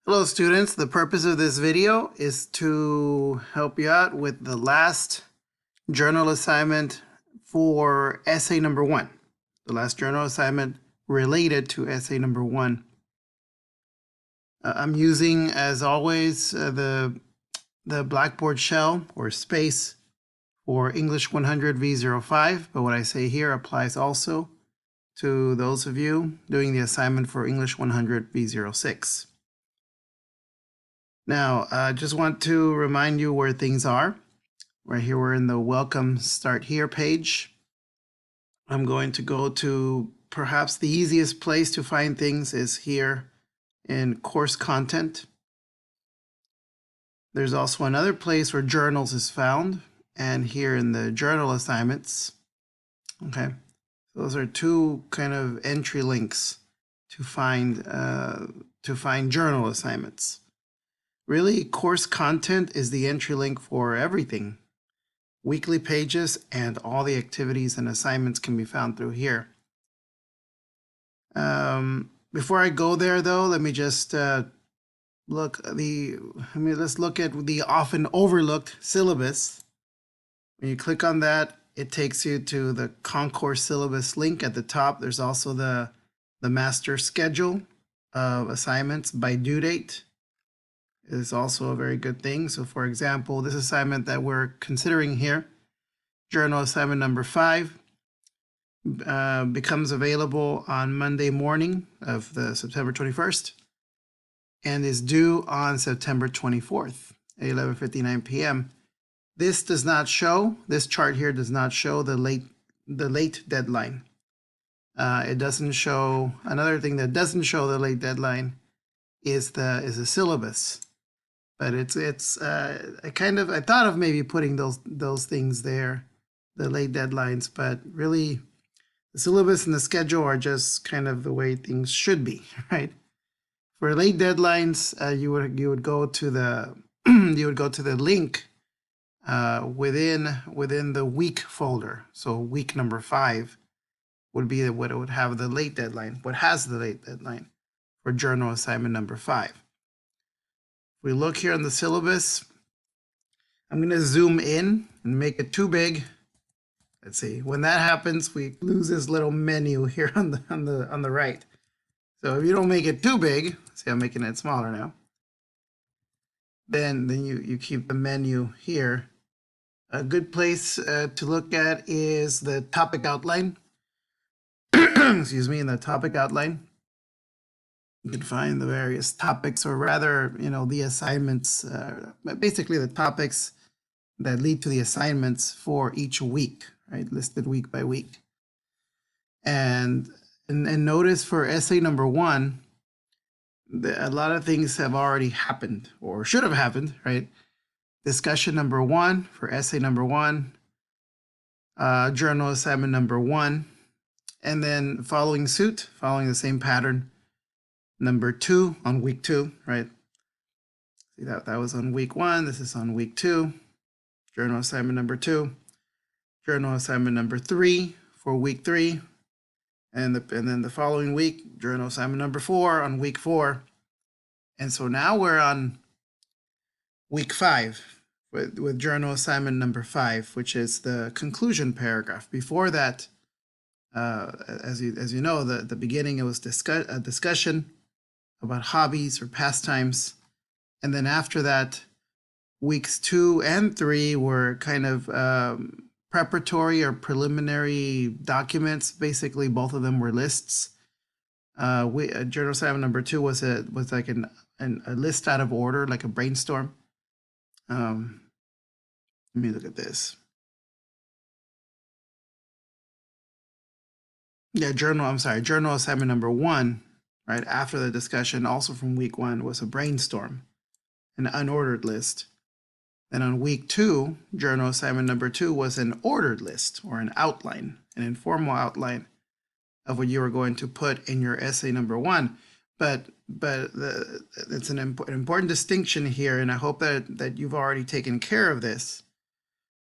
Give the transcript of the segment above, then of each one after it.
Hello students, the purpose of this video is to help you out with the last journal assignment for essay number 1. The last journal assignment related to essay number 1. I'm using, as always, the Blackboard shell or space for English 100 V05, but what I say here applies also to those of you doing the assignment for English 100 V06. Now, I just want to remind you where things are. Right here, we're in the Welcome Start Here page. I'm going to go to perhaps the easiest place to find things is here in Course Content. There's also another place where Journals is found, and here in the Journal Assignments. Okay, those are two kind of entry links to find journal assignments. Really, course content is the entry link for everything. Weekly pages and all the activities and assignments can be found through here. Before I go there, though, let me just let's look at the often overlooked syllabus. When you click on that, it takes you to the Concourse syllabus link at the top. There's also the master schedule of assignments by due date. Is also a very good thing. So for example, this assignment that we're considering here, journal assignment number 5, becomes available on Monday morning of the September 21st and is due on September 24th at 11:59 p.m. This chart here does not show the late deadline. It doesn't show, another thing that doesn't show the late deadline is the syllabus. But I thought of maybe putting those things there, the late deadlines, but really the syllabus and the schedule are just kind of the way things should be, right? For late deadlines, you would go to the the link within the week folder. So week number 5 would be what it would have the late deadline, what has the late deadline for journal assignment number 5. We look here on the syllabus. I'm going to zoom in and make it too big. Let's see. When that happens, we lose this little menu here on the right. So if you don't make it too big, see, I'm making it smaller now. Then you keep the menu here. A good place to look at is the topic outline. Excuse me, in the topic outline. You can find the various topics, or rather, the assignments, basically the topics that lead to the assignments for each week, right? Listed week by week. And notice for essay number 1, a lot of things have already happened or should have happened, right? Discussion number 1 for essay number 1, journal assignment number 1, and then following the same pattern, number 2 on week 2, right? See, that was on week 1. This is on week 2. Journal assignment number 2. Journal assignment number 3 for week 3. And then the following week, journal assignment number 4 on week 4. And so now we're on week 5 with journal assignment number 5, which is the conclusion paragraph. Before that, as you know, the beginning, it was a discussion about hobbies or pastimes. And then after that, weeks 2 and 3 were kind of preparatory or preliminary documents. Basically, both of them were lists. Journal assignment number 2 was like a list out of order, like a brainstorm. Let me look at this. Yeah, journal assignment number 1, right after the discussion, also from week 1, was a brainstorm, an unordered list. Then on week 2, journal assignment number 2 was an ordered list, or an outline, an informal outline of what you were going to put in your essay number 1. But it's an important distinction here, and I hope that you've already taken care of this,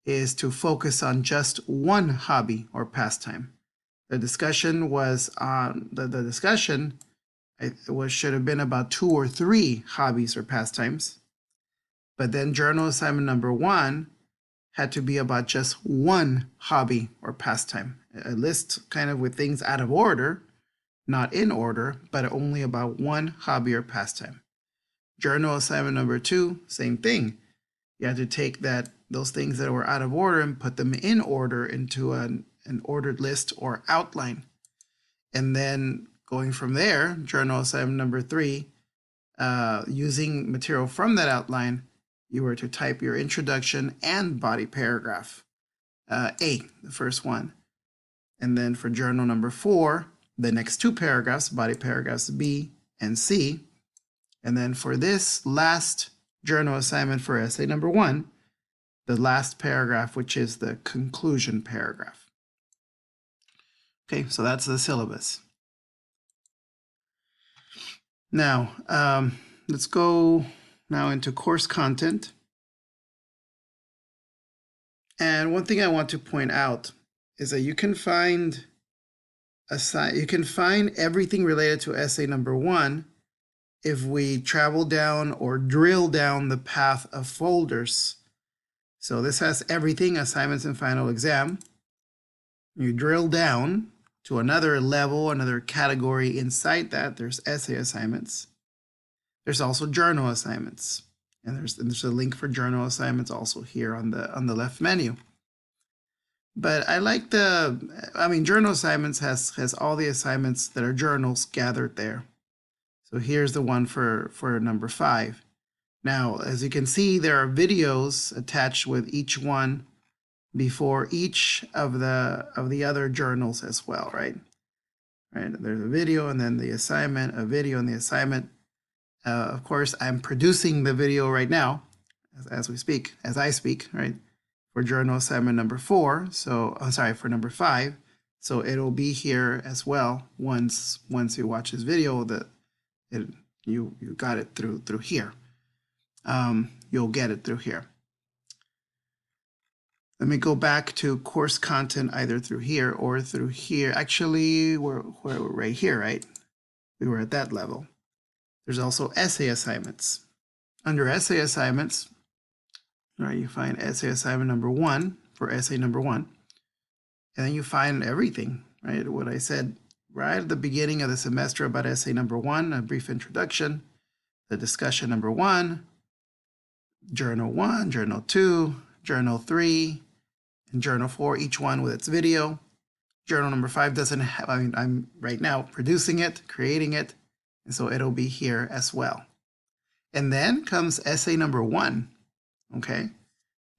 is to focus on just one hobby or pastime. The discussion was on the discussion should have been about 2 or 3 hobbies or pastimes. But then journal assignment number 1 had to be about just 1 hobby or pastime. A list kind of with things out of order, not in order, but only about 1 hobby or pastime. Journal assignment number 2, same thing. You had to take those things that were out of order and put them in order into an ordered list or outline. And then going from there, journal assignment number 3, using material from that outline, you were to type your introduction and body paragraph. A, the first one. And then for journal number 4, the next 2 paragraphs, body paragraphs B and C. And then for this last journal assignment for essay number 1, the last paragraph, which is the conclusion paragraph. Okay, so that's the syllabus. Now, let's go now into course content. And one thing I want to point out is that you can find everything related to essay number 1 if we travel down or drill down the path of folders. So this has everything, assignments and final exam. You drill down to another level, another category inside that. There's essay assignments. There's also journal assignments. And there's a link for journal assignments also here on the left menu. But I like journal assignments has all the assignments that are journals gathered there. So here's the one for number 5. Now, as you can see, there are videos attached with each one before each of the other journals as well, right? Right. There's a video and then the assignment, a video and the assignment. Of course, I'm producing the video right now as I speak, right? For journal assignment number 4. So I'm sorry, for number 5. So it'll be here as well once you watch this video you got it through here. You'll get it through here. Let me go back to course content either through here or through here. Actually, we're right here, right? We were at that level. There's also essay assignments. Under essay assignments, right, you find essay assignment number 1 for essay number 1. And then you find everything, right? What I said right at the beginning of the semester about essay number 1, a brief introduction, the discussion number 1, journal 1, journal 2, journal 3, and journal 4, each one with its video. Journal number 5 doesn't have, I'm right now producing it, creating it, and so it'll be here as well. And then comes essay number 1, okay?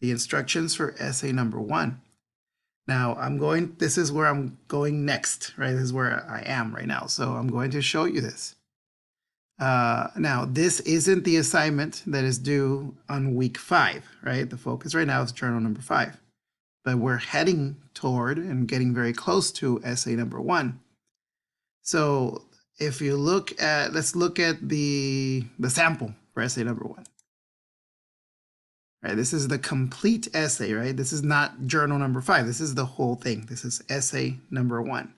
The instructions for essay number 1. Now this is where I'm going next, right? This is where I am right now. So I'm going to show you this. Now, this isn't the assignment that is due on week 5, right? The focus right now is journal number 5. But we're heading toward and getting very close to essay number 1. So if you let's look at the sample for essay number 1. Right, this is the complete essay, right? This is not journal number 5. This is the whole thing. This is essay number 1.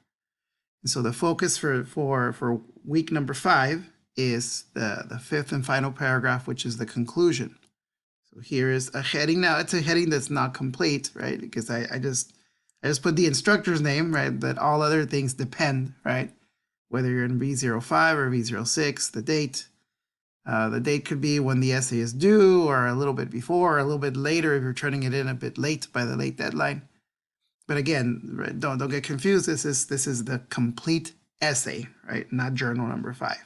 And so the focus for week number 5 is the 5th and final paragraph, which is the conclusion. So here is a heading. Now it's a heading that's not complete, right? Because I just put the instructor's name, right? But all other things depend, right? Whether you're in V05 or V06, the date. The date could be when the essay is due, or a little bit before, or a little bit later if you're turning it in a bit late by the late deadline. But again, don't get confused. This is the complete essay, right? Not journal number 5.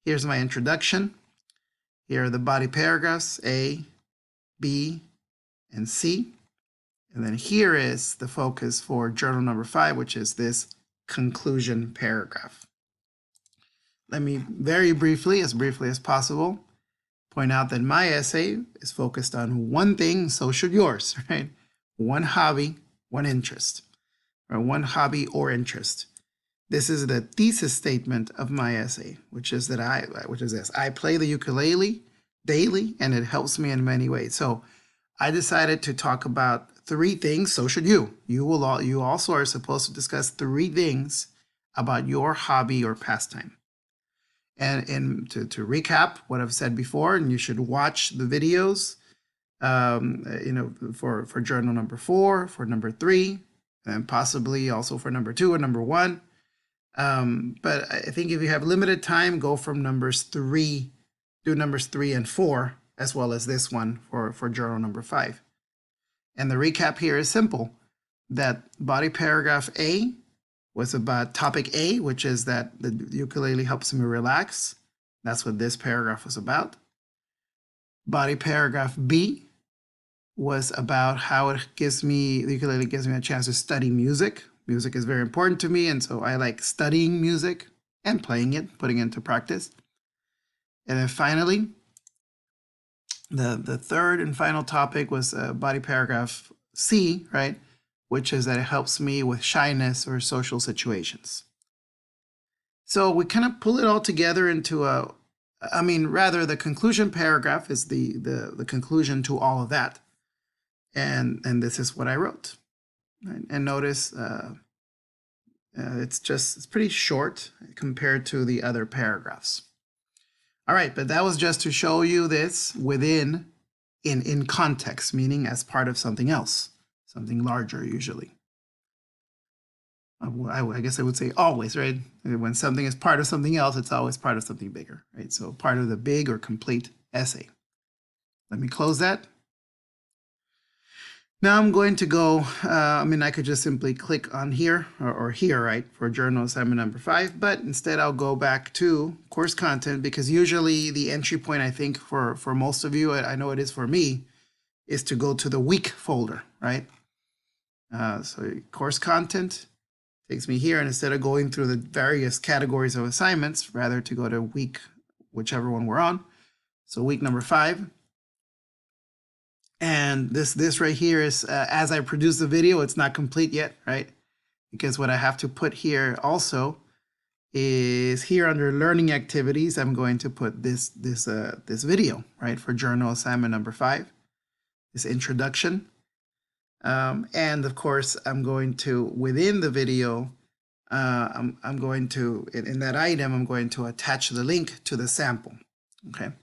Here's my introduction. Here are the body paragraphs A, B, and C. And then here is the focus for journal number 5, which is this conclusion paragraph. Let me very briefly as possible, point out that my essay is focused on one thing, so should yours, right? One hobby, one interest, or one hobby or interest. This is the thesis statement of my essay, which is this. I play the ukulele daily, and it helps me in many ways. So I decided to talk about 3 things, so should you. You also are supposed to discuss 3 things about your hobby or pastime. And to recap what I've said before, and you should watch the videos, for journal number 4, for number 3, and possibly also for number 2 and number 1. But I think if you have limited time, go from numbers 3, do numbers 3 and 4, as well as this one for journal number 5. And the recap here is simple, that body paragraph A was about topic A, which is that the ukulele helps me relax. That's what this paragraph was about. Body paragraph B was about how the ukulele gives me a chance to study music. Music is very important to me, and so I like studying music and playing it, putting it into practice. And then finally, the third and final topic was body paragraph C, right? Which is that it helps me with shyness or social situations. So we kind of pull it all together into the conclusion paragraph is the conclusion to all of that. And this is what I wrote. Right? And notice it's pretty short compared to the other paragraphs. All right, but that was just to show you this within, in context, meaning as part of something else. Something larger, usually. I guess I would say always, right? When something is part of something else, it's always part of something bigger, right? So part of the big or complete essay. Let me close that. Now I'm going to go, I could just simply click on here or here, right, for journal assignment number 5, but instead I'll go back to course content, because usually the entry point, I think for most of you, I know it is for me, is to go to the week folder, right? So course content takes me here, and instead of going through the various categories of assignments, rather to go to week, whichever one we're on. So week number 5. And this right here is, as I produce the video, it's not complete yet, right? Because what I have to put here also is here under learning activities, I'm going to put this video, right, for journal assignment number 5, this introduction. And of course, I'm going to, within the video, I'm going to, in that item, I'm going to attach the link to the sample, okay?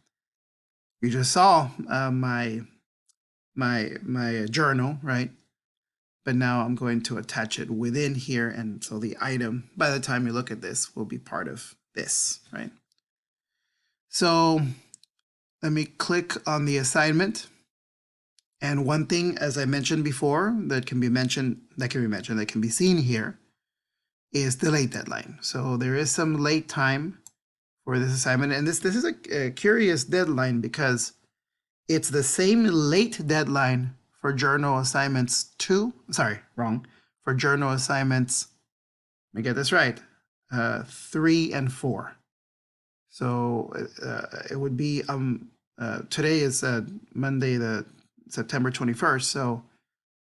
You just saw my journal, right? But now I'm going to attach it within here, and so the item, by the time you look at this, will be part of this, right? So let me click on the assignment. And one thing, as I mentioned before, that can be seen here, is the late deadline. So there is some late time for this assignment, and this is a curious deadline because it's the same late deadline for journal assignments for journal assignments, let me get this right, 3 and 4. So it would be, today is Monday, the September 21st. So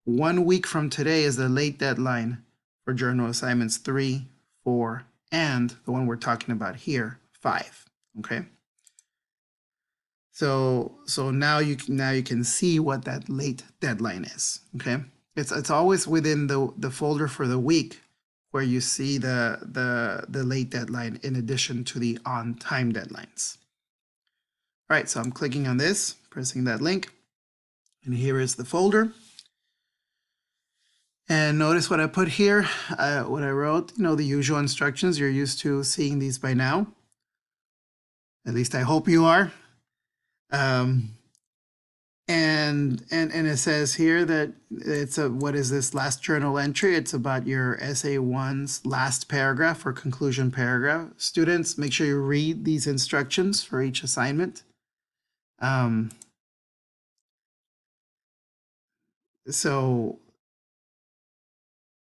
1 week from today is the late deadline for journal assignments 3, 4, and the one we're talking about here, 5, okay? So now you can see what that late deadline is, okay? It's always within the folder for the week where you see the late deadline in addition to the on-time deadlines. All right, so I'm clicking on this, pressing that link, and here is the folder. And notice what I put here, what I wrote, the usual instructions. You're used to seeing these by now. At least I hope you are. And it says here that what is this last journal entry? It's about your essay 1's last paragraph or conclusion paragraph. Students, make sure you read these instructions for each assignment. And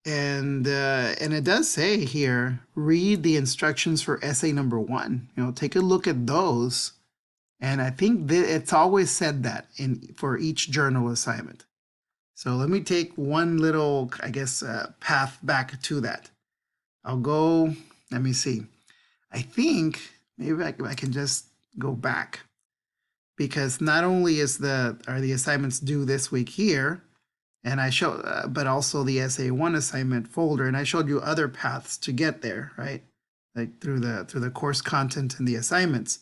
it does say here, read the instructions for essay number 1. Take a look at those. And I think it's always said that for each journal assignment. So let me take one little, I guess, path back to that. I'll go, let me see. I think maybe I can just go back, because not only are the assignments due this week here, and I show, but also the essay 1 assignment folder, and I showed you other paths to get there, right? like through the course content and the assignments.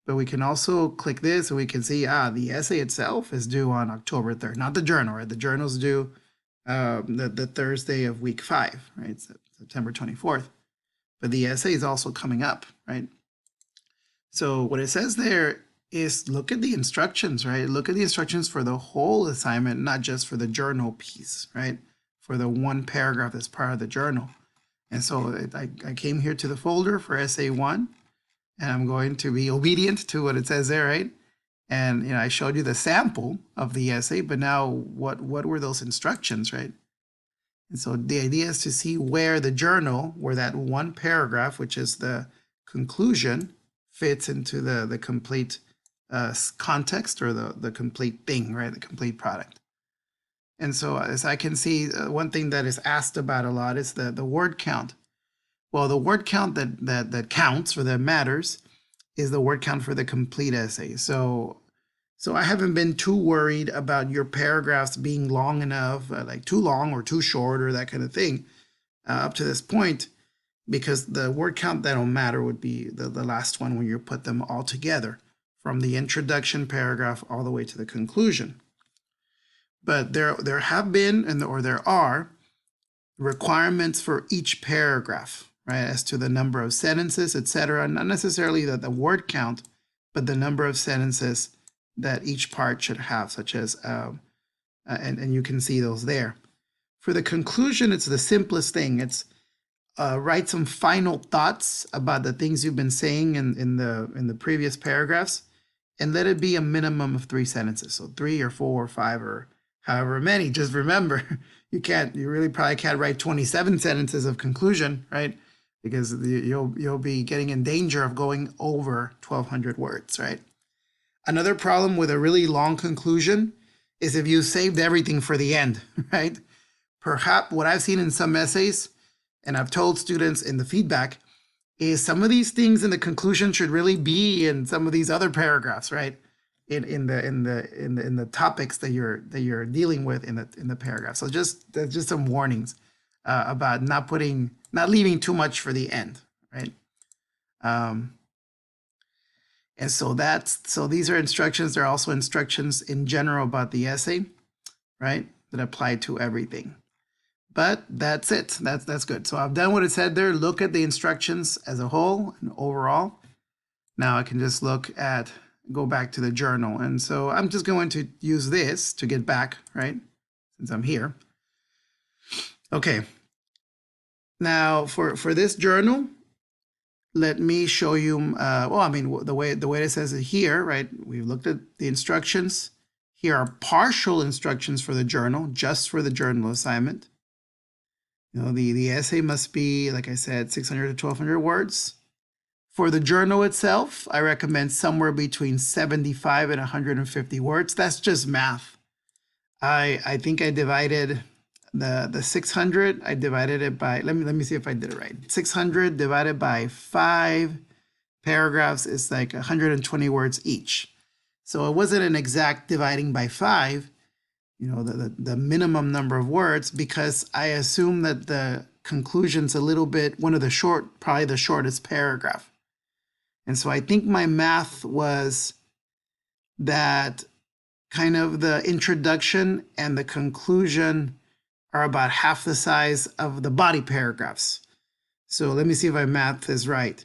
But we can also click this and we can see, the essay itself is due on October 3rd, not the journal, right? The journal's due the Thursday of week 5, right? September 24th. But the essay is also coming up, right? So what it says there is look at the instructions, right? Look at the instructions for the whole assignment, not just for the journal piece, right? For the one paragraph that's part of the journal. And so I came here to the folder for essay 1, and I'm going to be obedient to what it says there, right? And I showed you the sample of the essay, but now what were those instructions, right? And so the idea is to see where the journal, where that one paragraph, which is the conclusion, fits into the complete context or the complete thing, right? The complete product. And so as I can see, one thing that is asked about a lot is the word count. Well, the word count that counts or that matters is the word count for the complete essay. So I haven't been too worried about your paragraphs being long enough, like too long or too short or that kind of thing up to this point, because the word count that'll matter would be the last one when you put them all together from the introduction paragraph all the way to the conclusion. But there have been or there are requirements for each paragraph, right, as to the number of sentences, etc. Not necessarily the word count, but the number of sentences that each part should have, such as, and you can see those there. For the conclusion, it's the simplest thing. It's write some final thoughts about the things you've been saying in the previous paragraphs, and let it be a minimum of 3 sentences. So 3 or 4 or 5 or however many. Just remember, you really probably can't write 27 sentences of conclusion, right? Because you'll be getting in danger of going over 1,200 words, right? Another problem with a really long conclusion is if you saved everything for the end, right? Perhaps what I've seen in some essays, and I've told students in the feedback, is some of these things in the conclusion should really be in some of these other paragraphs, right? In the topics that you're dealing with in the paragraph. So just some warnings about not leaving too much for the end, right? And so these are instructions. There are also instructions in general about the essay, right, that apply to everything. But that's it. That's good. So I've done what it said there. Look at the instructions as a whole and overall. Now I can just go back to the journal. And so I'm just going to use this to get back, right, since I'm here. Okay. Now for this journal, let me show you, the way it says it here, right? We've looked at the instructions. Here are partial instructions for the journal, just for the journal assignment. The essay must be, like I said, 600 to 1,200 words. For the journal itself, I recommend somewhere between 75 and 150 words. That's just math. I think I divided the 600, I divided it by, let me see if I did it right. 600 divided by 5 paragraphs is like 120 words each. So it wasn't an exact dividing by 5, the minimum number of words, because I assume that the conclusion's a little bit, probably the shortest paragraph. And so I think my math was that kind of the introduction and the conclusion are about half the size of the body paragraphs. So let me see if my math is right.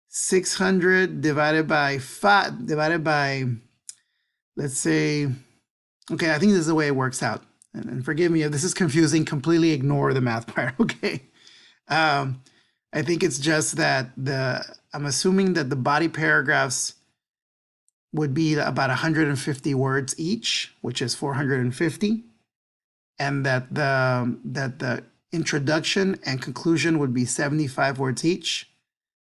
600 divided by 5, let's say, okay, I think this is the way it works out. And forgive me if this is confusing, completely ignore the math part, okay? I think it's just that I'm assuming that the body paragraphs would be about 150 words each, which is 450. And that the introduction and conclusion would be 75 words each.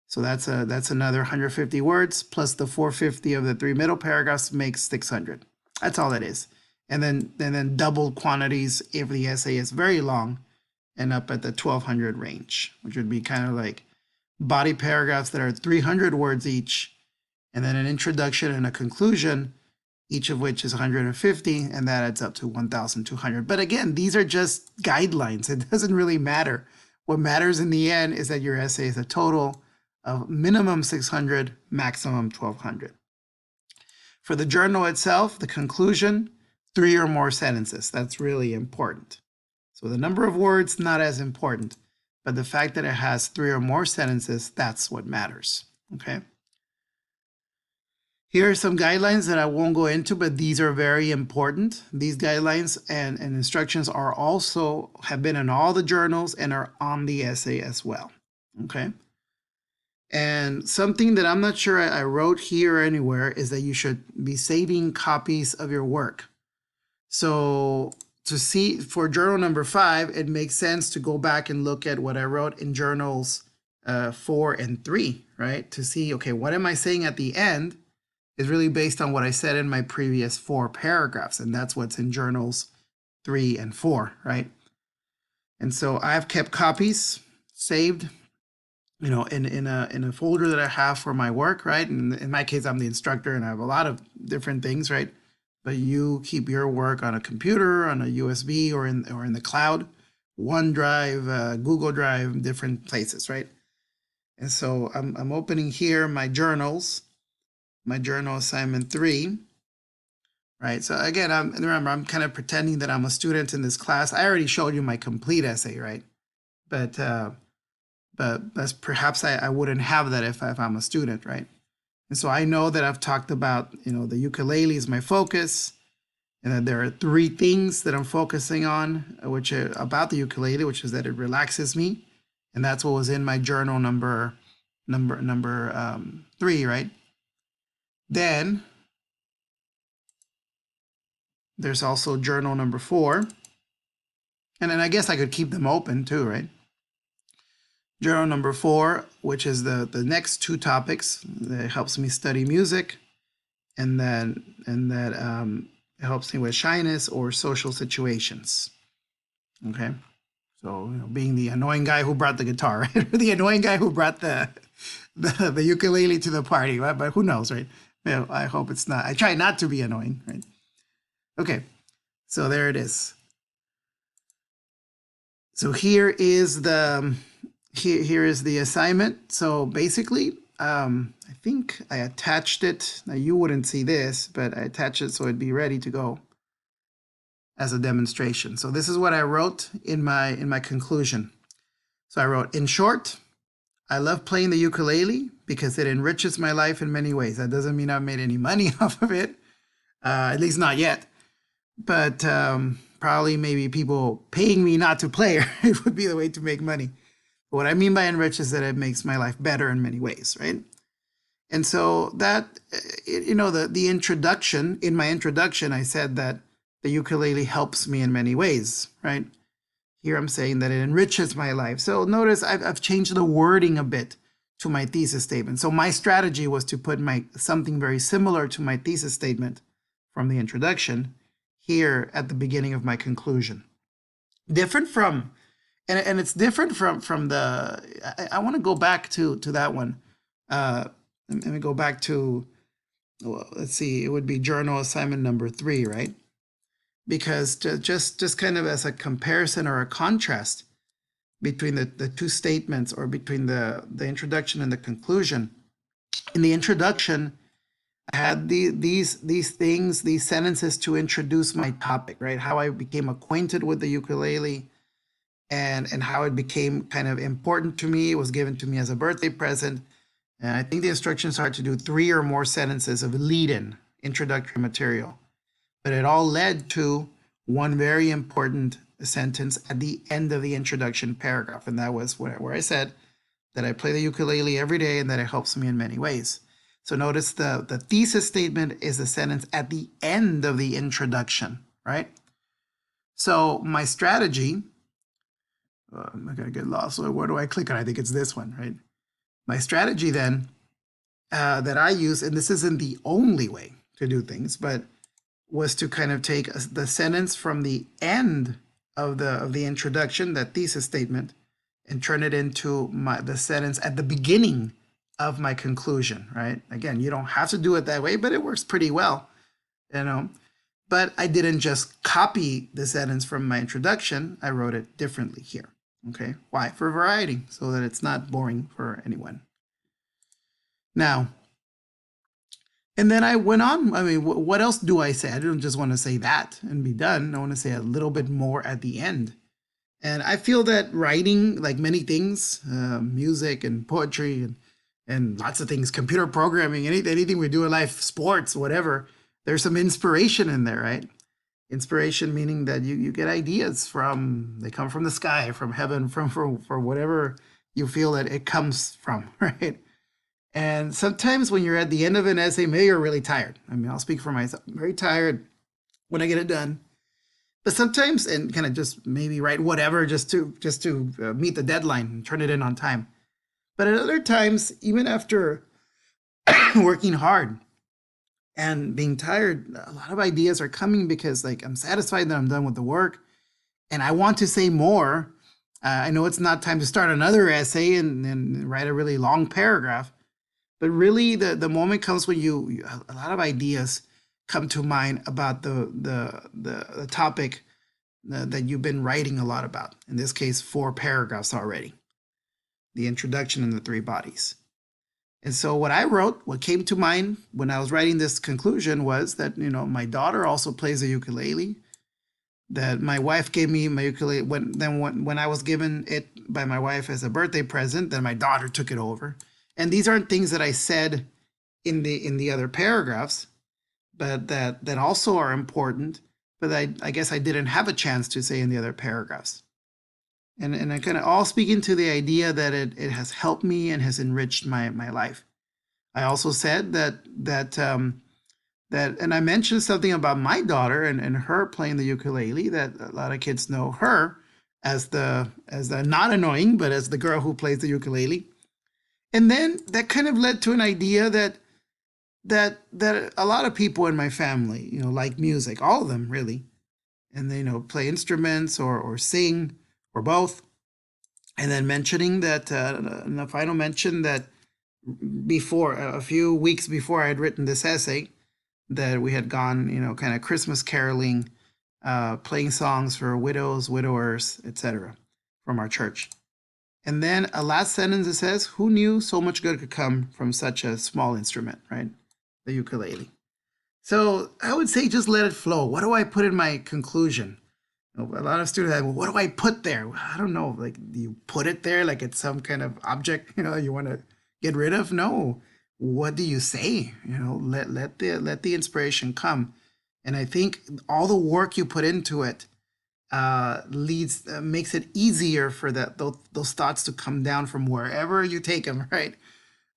So that's another 150 words, plus the 450 of the 3 middle paragraphs makes 600. That's all that is. And then double quantities if the essay is very long and up at the 1,200 range, which would be kind of like body paragraphs that are 300 words each, and then an introduction and a conclusion, each of which is 150, and that adds up to 1,200. But again, these are just guidelines. It doesn't really matter. What matters in the end is that your essay is a total of minimum 600, maximum 1200. For the journal itself, the conclusion, 3 or more sentences. That's really important. So the number of words, not as important, but the fact that it has 3 or more sentences, that's what matters, okay? Here are some guidelines that I won't go into, but these are very important. These guidelines and instructions are also, have been in all the journals and are on the essay as well, okay? And something that I'm not sure I wrote here or anywhere is that you should be saving copies of your work. So to see for journal number 5, it makes sense to go back and look at what I wrote in journals 4 and 3, right? To see, okay, what am I saying at the end is really based on what I said in my previous 4 paragraphs. And that's what's in journals 3 and 4, right? And so I've kept copies saved, you know, in a folder that I have for my work, right? And in my case, I'm the instructor and I have a lot of different things, right? But you keep your work on a computer, on a USB, or in the cloud, OneDrive, Google Drive, different places, right? And so I'm opening here my journals, my journal assignment 3, right? So again, remember, I'm kind of pretending that I'm a student in this class. I already showed you my complete essay, right? But that's perhaps I wouldn't have that if I'm a student, right? And so I know that I've talked about, you know, the ukulele is my focus, and that there are 3 things that I'm focusing on, which are about the ukulele, which is that it relaxes me, and that's what was in my journal number 3, right? Then there's also journal number 4, and then I guess I could keep them open too, right? Journal number 4, which is the next 2 topics, that helps me study music, and that it helps me with shyness or social situations. Okay, so you know, being the annoying guy who brought the guitar, right? The annoying guy who brought the ukulele to the party, right? But who knows, right? You know, I hope it's not. I try not to be annoying, right? Okay, so there it is. So here is the assignment. So basically, I think I attached it. Now you wouldn't see this, but I attached it so it'd be ready to go as a demonstration. So this is what I wrote in my conclusion. So I wrote, in short, I love playing the ukulele because it enriches my life in many ways. That doesn't mean I've made any money off of it, at least not yet. But probably maybe people paying me not to play it would be the way to make money. But what I mean by enrich is that it makes my life better in many ways, right? And so that, you know, the introduction, in my introduction, I said that the ukulele helps me in many ways, right? Here I'm saying that it enriches my life. So notice I've changed the wording a bit to my thesis statement. So my strategy was to put something very similar to my thesis statement from the introduction here at the beginning of my conclusion. Different from, and it's different from the, I want to go back to that one. Let me go back to, well, let's see, it would be journal assignment number 3, right? Because just kind of as a comparison or a contrast between the 2 statements, or between the introduction and the conclusion. In the introduction, I had these things, these sentences to introduce my topic, right? How I became acquainted with the ukulele, and how it became kind of important to me. It was given to me as a birthday present. And I think the instructions are to do 3 or more sentences of lead-in, introductory material. But it all led to one very important sentence at the end of the introduction paragraph. And that was where I said that I play the ukulele every day and that it helps me in many ways. So notice the thesis statement is the sentence at the end of the introduction, right? So my strategy, I'm not going to get lost. So where do I click on? I think it's this one, right? My strategy then that I use, and this isn't the only way to do things, but was to kind of take the sentence from the end of the introduction, that thesis statement, and turn it into the sentence at the beginning of my conclusion, right? Again, you don't have to do it that way, but it works pretty well, you know. But I didn't just copy the sentence from my introduction. I wrote it differently here, okay? Why? For variety, so that it's not boring for anyone. Now, and then I went on. I mean, what else do I say? I don't just want to say that and be done. I want to say a little bit more at the end. And I feel that writing, like many things, music and poetry and lots of things, computer programming, anything we do in life, sports, whatever, there's some inspiration in there, right? Inspiration meaning that you get ideas from, they come from the sky, from heaven, from whatever you feel that it comes from, right? And sometimes when you're at the end of an essay, maybe you're really tired. I mean, I'll speak for myself. I'm very tired when I get it done. But sometimes, and kind of just maybe write whatever just to meet the deadline and turn it in on time. But at other times, even after working hard and being tired, a lot of ideas are coming because like I'm satisfied that I'm done with the work, and I want to say more. I know it's not time to start another essay and write a really long paragraph, but really the moment comes when a lot of ideas come to mind about the topic that you've been writing a lot about. In this case, 4 paragraphs already. The introduction and the 3 bodies. And so what I wrote, what came to mind when I was writing this conclusion was that, my daughter also plays the ukulele, that my wife gave me my ukulele when I was given it by my wife as a birthday present, then my daughter took it over. And these aren't things that I said in the other paragraphs, but that also are important, but I guess I didn't have a chance to say in the other paragraphs. And I kind of all speaking to the idea that it has helped me and has enriched my life. I also said that and I mentioned something about my daughter and her playing the ukulele, that a lot of kids know her as the not annoying, but as the girl who plays the ukulele. And then that kind of led to an idea that a lot of people in my family, like music, all of them really, and they play instruments or sing or both. And then mentioning that in the final mention that before a few weeks before I had written this essay, that we had gone, kind of Christmas caroling, playing songs for widows, widowers, etc., from our church. And then a last sentence that says, "Who knew so much good could come from such a small instrument," right? The ukulele. So I would say just let it flow. What do I put in my conclusion? A lot of students have, well, what do I put there? I don't know. Like, do you put it there like it's some kind of object, you want to get rid of? No. What do you say? Let the inspiration come. And I think all the work you put into it makes it easier for those thoughts to come down from wherever you take them, right?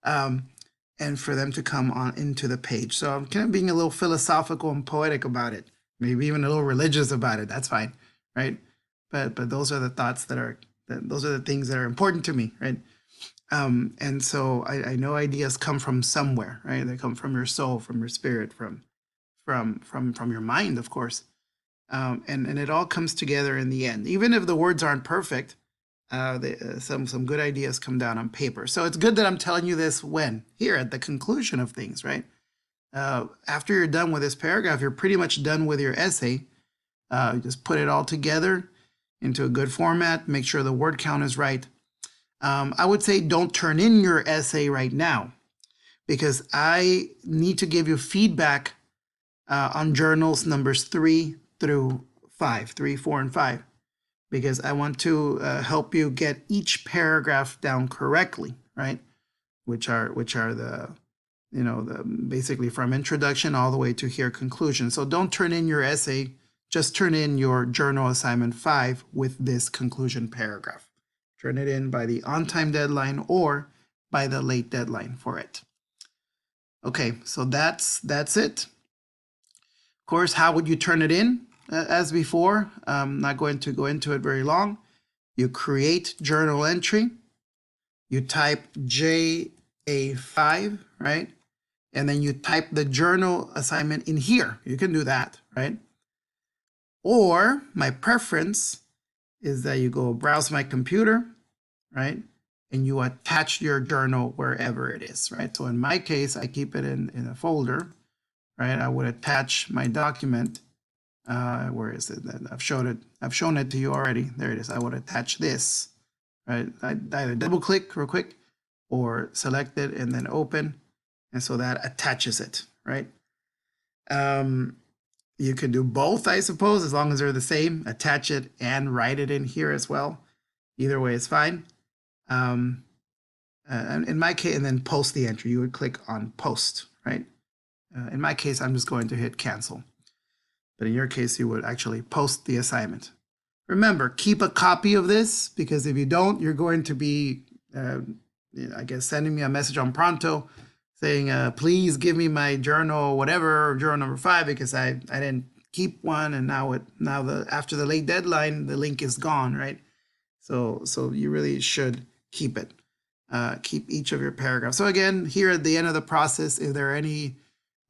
And for them to come on into the page. So I'm kind of being a little philosophical and poetic about it, maybe even a little religious about it. That's fine, right? But those are the thoughts those are the things that are important to me, right? And so I know ideas come from somewhere, right? They come from your soul, from your spirit, from your mind, of course. And it all comes together in the end. Even if the words aren't perfect, some good ideas come down on paper. So it's good that I'm telling you this here at the conclusion of things, right? After you're done with this paragraph, you're pretty much done with your essay. You just put it all together into a good format, make sure the word count is right. I would say don't turn in your essay right now, because I need to give you feedback on journals numbers 3 through 5, 3, 4, and 5, because I want to help you get each paragraph down correctly, right? Which are the basically from introduction all the way to here conclusion. So don't turn in your essay, just turn in your journal assignment 5 with this conclusion paragraph. Turn it in by the on-time deadline or by the late deadline for it. Okay, so that's it. Of course, how would you turn it in? As before, I'm not going to go into it very long. You create journal entry. You type JA5, right? And then you type the journal assignment in here. You can do that, right? Or my preference is that you go browse my computer, right? And you attach your journal wherever it is, right? So in my case, I keep it in a folder, right? I would attach my document. Where is it? I've shown it to you already. There it is. I would attach this, right? I either double click real quick or select it and then open. And so that attaches it, right? You could do both, I suppose, as long as they're the same. Attach it and write it in here as well. Either way is fine. In my case, and then post the entry. You would click on post, right? In my case, I'm just going to hit cancel. But in your case, you would actually post the assignment. Remember, keep a copy of this, because if you don't, you're going to be, I guess, sending me a message on Pronto saying, please give me my journal, whatever, journal number 5, because I didn't keep one, and after the late deadline, the link is gone, right? So you really should keep it. Keep each of your paragraphs. So again, here at the end of the process, if there are any,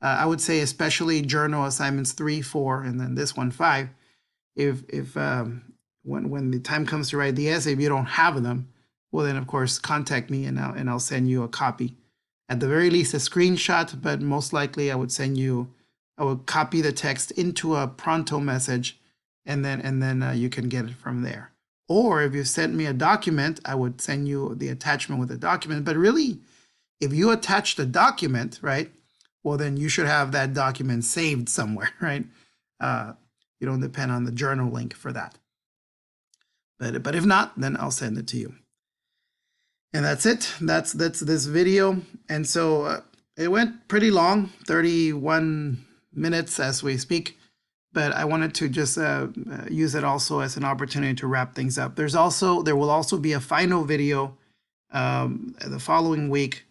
I would say especially journal assignments 3, 4, and then this one 5, if when the time comes to write the essay, if you don't have them, well then of course contact me and I'll send you a copy. At the very least a screenshot, but most likely I would copy the text into a Pronto message, and then you can get it from there. Or if you sent me a document, I would send you the attachment with the document. But really, if you attach the document, right, well then you should have that document saved somewhere, right? You don't depend on the journal link for that. But if not, then I'll send it to you. And that's it. That's this video. And so it went pretty long, 31 minutes as we speak. But I wanted to just use it also as an opportunity to wrap things up. There will also be a final video the following week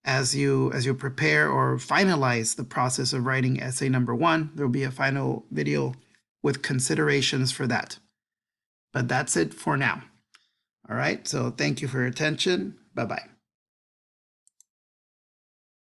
as you prepare or finalize the process of writing essay number 1. There will be a final video with considerations for that. But that's it for now. All right, so thank you for your attention. Bye-bye.